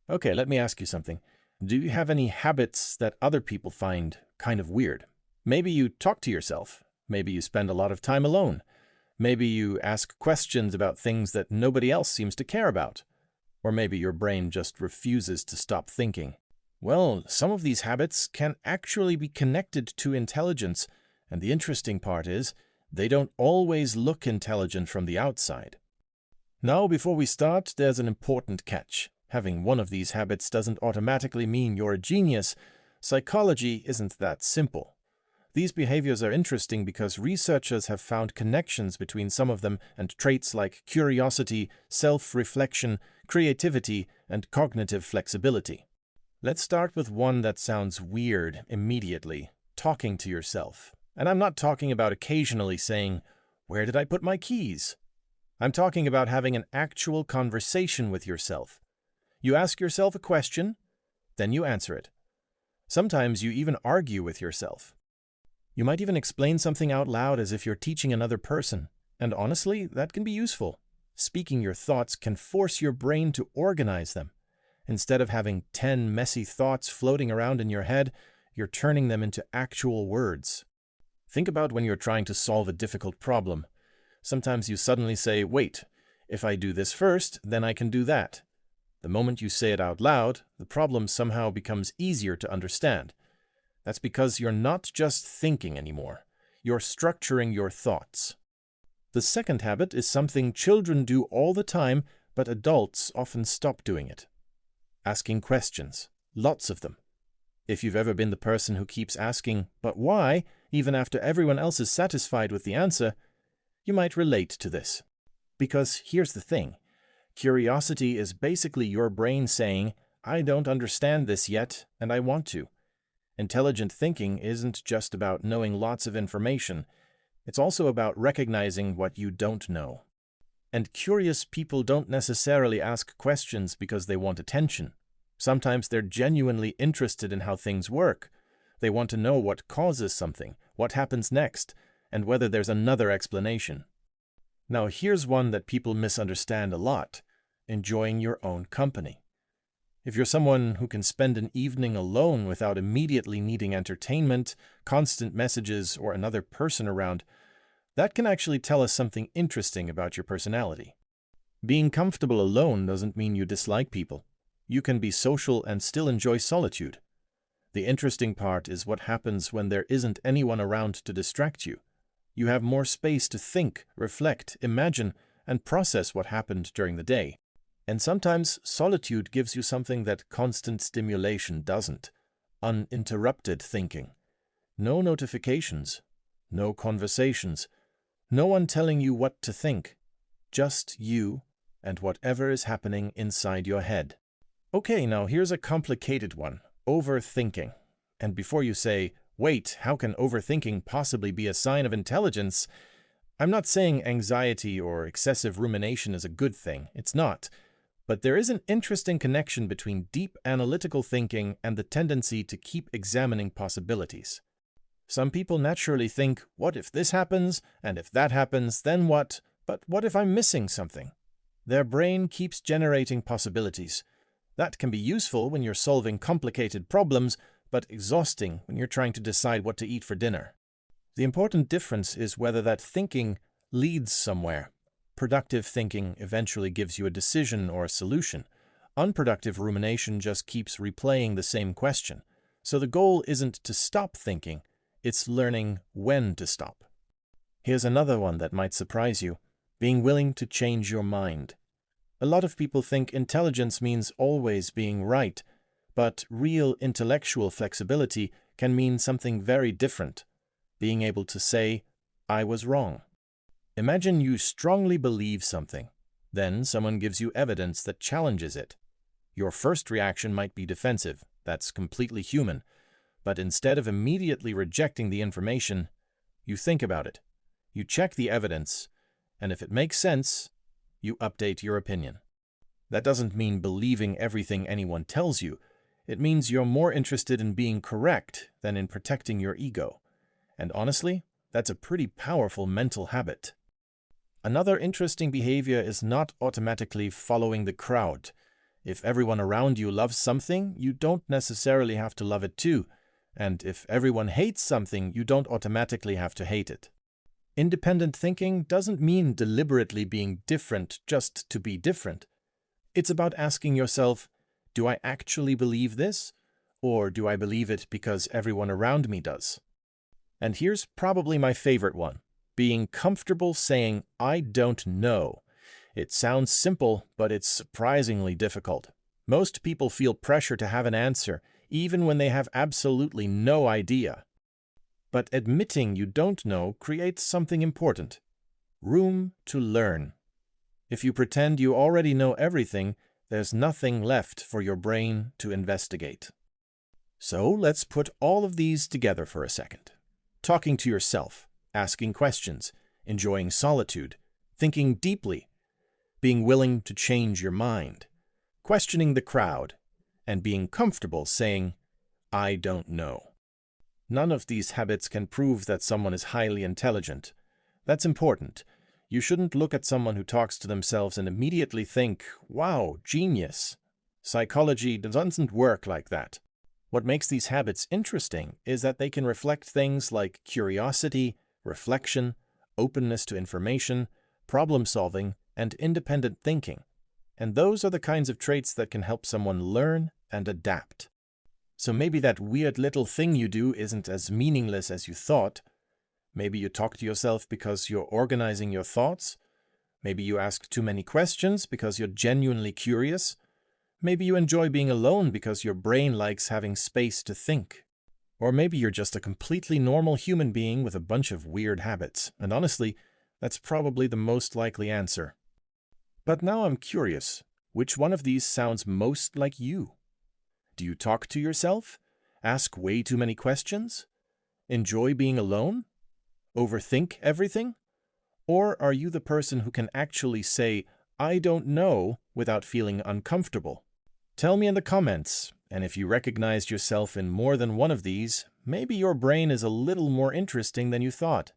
Okay, let me ask you something. Do you have any habits that other people find kind of weird? Maybe you talk to yourself. Maybe you spend a lot of time alone. Maybe you ask questions about things that nobody else seems to care about. Or maybe your brain just refuses to stop thinking. Well, some of these habits can actually be connected to intelligence, and the interesting part is, they don't always look intelligent from the outside. Now, before we start, there's an important catch. Having one of these habits doesn't automatically mean you're a genius. Psychology isn't that simple. These behaviors are interesting because researchers have found connections between some of them and traits like curiosity, self-reflection, creativity, and cognitive flexibility. Let's start with one that sounds weird immediately, talking to yourself. And I'm not talking about occasionally saying, "Where did I put my keys?" I'm talking about having an actual conversation with yourself. You ask yourself a question, then you answer it. Sometimes you even argue with yourself. You might even explain something out loud as if you're teaching another person. And honestly, that can be useful. Speaking your thoughts can force your brain to organize them. Instead of having 10 messy thoughts floating around in your head, you're turning them into actual words. Think about when you're trying to solve a difficult problem. Sometimes you suddenly say, "Wait, if I do this first, then I can do that." The moment you say it out loud, the problem somehow becomes easier to understand. That's because you're not just thinking anymore. You're structuring your thoughts. The second habit is something children do all the time, but adults often stop doing it. Asking questions. Lots of them. If you've ever been the person who keeps asking, "But why?" even after everyone else is satisfied with the answer, you might relate to this. Because here's the thing. Curiosity is basically your brain saying, "I don't understand this yet, and I want to." Intelligent thinking isn't just about knowing lots of information. It's also about recognizing what you don't know. And curious people don't necessarily ask questions because they want attention. Sometimes they're genuinely interested in how things work. They want to know what causes something, what happens next, and whether there's another explanation. Now, here's one that people misunderstand a lot: enjoying your own company. If you're someone who can spend an evening alone without immediately needing entertainment, constant messages, or another person around, that can actually tell us something interesting about your personality. Being comfortable alone doesn't mean you dislike people. You can be social and still enjoy solitude. The interesting part is what happens when there isn't anyone around to distract you. You have more space to think, reflect, imagine, and process what happened during the day. And sometimes solitude gives you something that constant stimulation doesn't: uninterrupted thinking. No notifications, no conversations, no one telling you what to think. Just you and whatever is happening inside your head. Okay, now here's a complicated one: overthinking. And before you say, "Wait, how can overthinking possibly be a sign of intelligence?" I'm not saying anxiety or excessive rumination is a good thing. It's not. But there is an interesting connection between deep analytical thinking and the tendency to keep examining possibilities. Some people naturally think, "What if this happens? And if that happens, then what? But what if I'm missing something?" Their brain keeps generating possibilities. That can be useful when you're solving complicated problems, but exhausting when you're trying to decide what to eat for dinner. The important difference is whether that thinking leads somewhere. Productive thinking eventually gives you a decision or a solution. Unproductive rumination just keeps replaying the same question. So the goal isn't to stop thinking, it's learning when to stop. Here's another one that might surprise you: being willing to change your mind. A lot of people think intelligence means always being right, but real intellectual flexibility can mean something very different: being able to say, "I was wrong." Imagine you strongly believe something. Then someone gives you evidence that challenges it. Your first reaction might be defensive. That's completely human. But instead of immediately rejecting the information, you think about it. You check the evidence, and if it makes sense, you update your opinion. That doesn't mean believing everything anyone tells you. It means you're more interested in being correct than in protecting your ego. And honestly, that's a pretty powerful mental habit. Another interesting behavior is not automatically following the crowd. If everyone around you loves something, you don't necessarily have to love it too. And if everyone hates something, you don't automatically have to hate it. Independent thinking doesn't mean deliberately being different just to be different. It's about asking yourself, do I actually believe this? Or do I believe it because everyone around me does? And here's probably my favorite one, being comfortable saying, I don't know. It sounds simple, but it's surprisingly difficult. Most people feel pressure to have an answer, even when they have absolutely no idea. But admitting you don't know creates something important: room to learn. If you pretend you already know everything, there's nothing left for your brain to investigate. So let's put all of these together for a second. Talking to yourself, asking questions, enjoying solitude, thinking deeply, being willing to change your mind, questioning the crowd, and being comfortable saying, I don't know. None of these habits can prove that someone is highly intelligent. That's important. You shouldn't look at someone who talks to themselves and immediately think, wow, genius. Psychology doesn't work like that. What makes these habits interesting is that they can reflect things like curiosity, reflection, openness to information, problem-solving, and independent thinking. And those are the kinds of traits that can help someone learn and adapt. So maybe that weird little thing you do isn't as meaningless as you thought. Maybe you talk to yourself because you're organizing your thoughts. Maybe you ask too many questions because you're genuinely curious. Maybe you enjoy being alone because your brain likes having space to think. Or maybe you're just a completely normal human being with a bunch of weird habits. And honestly, that's probably the most likely answer. But now I'm curious, which one of these sounds most like you? Do you talk to yourself? Ask way too many questions? Enjoy being alone? Overthink everything? Or are you the person who can actually say, I don't know, without feeling uncomfortable? Tell me in the comments, and if you recognized yourself in more than one of these, maybe your brain is a little more interesting than you thought.